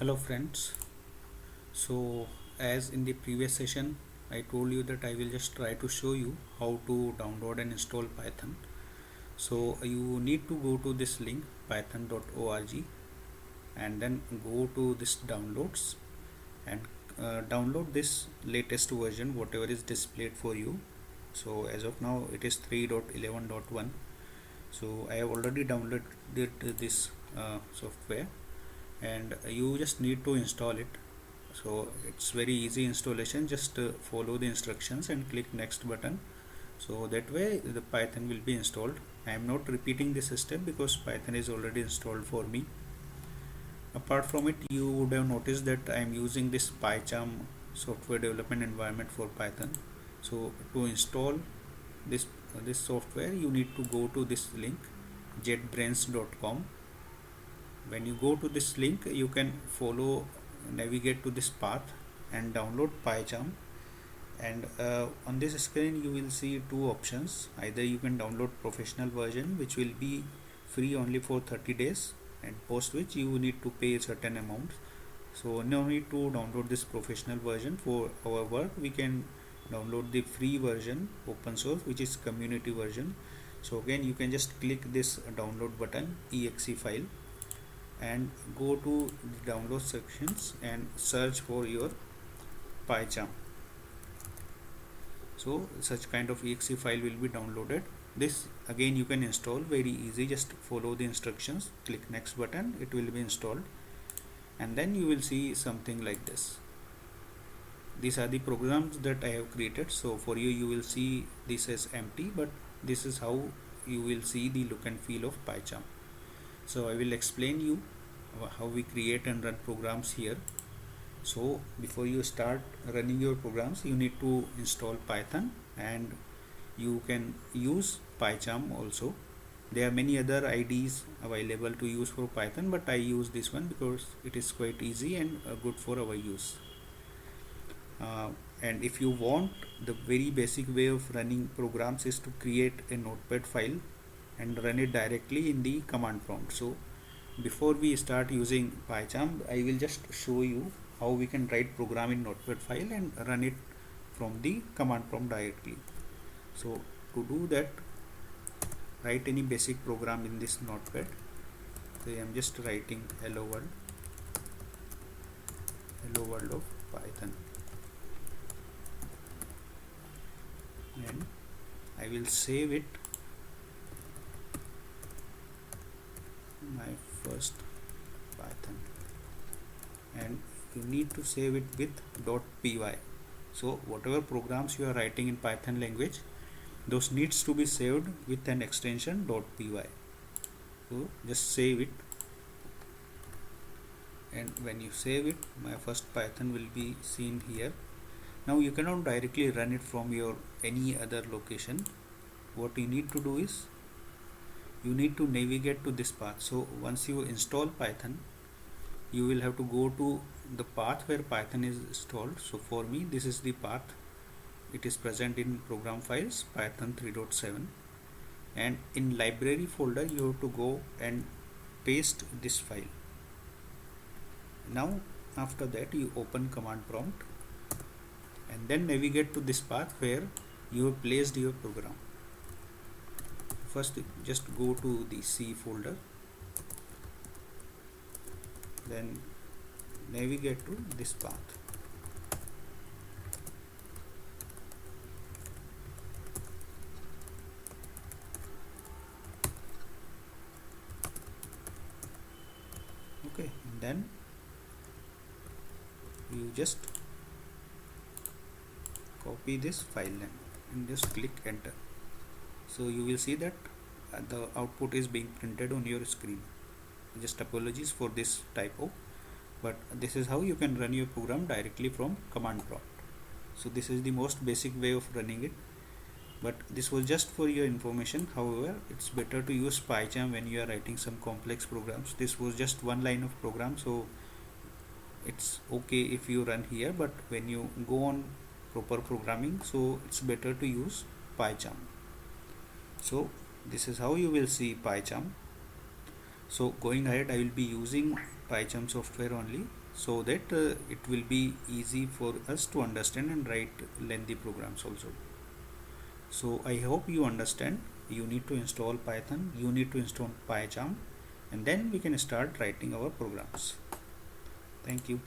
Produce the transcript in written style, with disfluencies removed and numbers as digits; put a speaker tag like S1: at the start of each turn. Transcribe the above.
S1: Hello friends. So as in the previous session I told you that I will just try to show you how to download and install Python. So you need to go to this link python.org and then go to this downloads and download this latest version whatever is displayed for you. So as of now it is 3.11.1. So I have already downloaded this software and you just need to install it. So it's very easy installation, just follow the instructions and click next button, so that way the Python will be installed. I am not repeating this step because Python is already installed for me. Apart from it, you would have noticed that I am using this PyCharm software development environment for Python. So to install this software you need to go to this link jetbrains.com. When you go to this link you can navigate to this path and download PyCharm. And on this screen you will see two options. Either you can download professional version, which will be free only for 30 days, and post which you need to pay a certain amount. So no need to download this professional version. For our work we can download the free version, open source, which is community version. So again you can just click this download button, exe file, and go to the download sections and search for your PyCharm. So such kind of exe file will be downloaded. This again you can install very easy, just follow the instructions, click next button, it will be installed, and then you will see something like this. These are the programs that I have created. So for you will see this as empty, but this is how you will see the look and feel of PyCharm. So I will explain you how we create and run programs here. So before you start running your programs you need to install Python, and you can use PyCharm also. There are many other IDEs available to use for Python, but I use this one because it is quite easy and good for our use. And if you want, the very basic way of running programs is to create a notepad file and run it directly in the command prompt. So before we start using PyCharm, I will just show you how we can write program in notepad file and run it from the command prompt directly. So to do that, write any basic program in this notepad. So I am just writing hello world of Python, and I will save it, my first Python, and you need to save it with .py. So whatever programs you are writing in Python language, those needs to be saved with an extension .py. So just save it, and when you save it, my first Python will be seen here. Now you cannot directly run it from your any other location. What you need to do is you need to navigate to this path. So once you install Python, you will have to go to the path where Python is installed. So for me this is the path. It is present in program files Python 3.7, and in library folder you have to go and paste this file. Now after that you open command prompt and then navigate to this path where you have placed your program. First just go to the C folder, then navigate to this path. Okay, and then you just copy this file name and just click enter. So you will see that the output is being printed on your screen. Just apologies for this typo, but this is how you can run your program directly from command prompt. So this is the most basic way of running it, but this was just for your information. However, it's better to use PyCharm when you are writing some complex programs. This was just one line of program, so it's okay if you run here, but when you go on proper programming, so it's better to use PyCharm. So this is how you will see PyCharm. So going ahead, I will be using PyCharm software only, so that it will be easy for us to understand and write lengthy programs also. So I hope you understand. You need to install Python, you need to install PyCharm, and then we can start writing our programs. Thank you.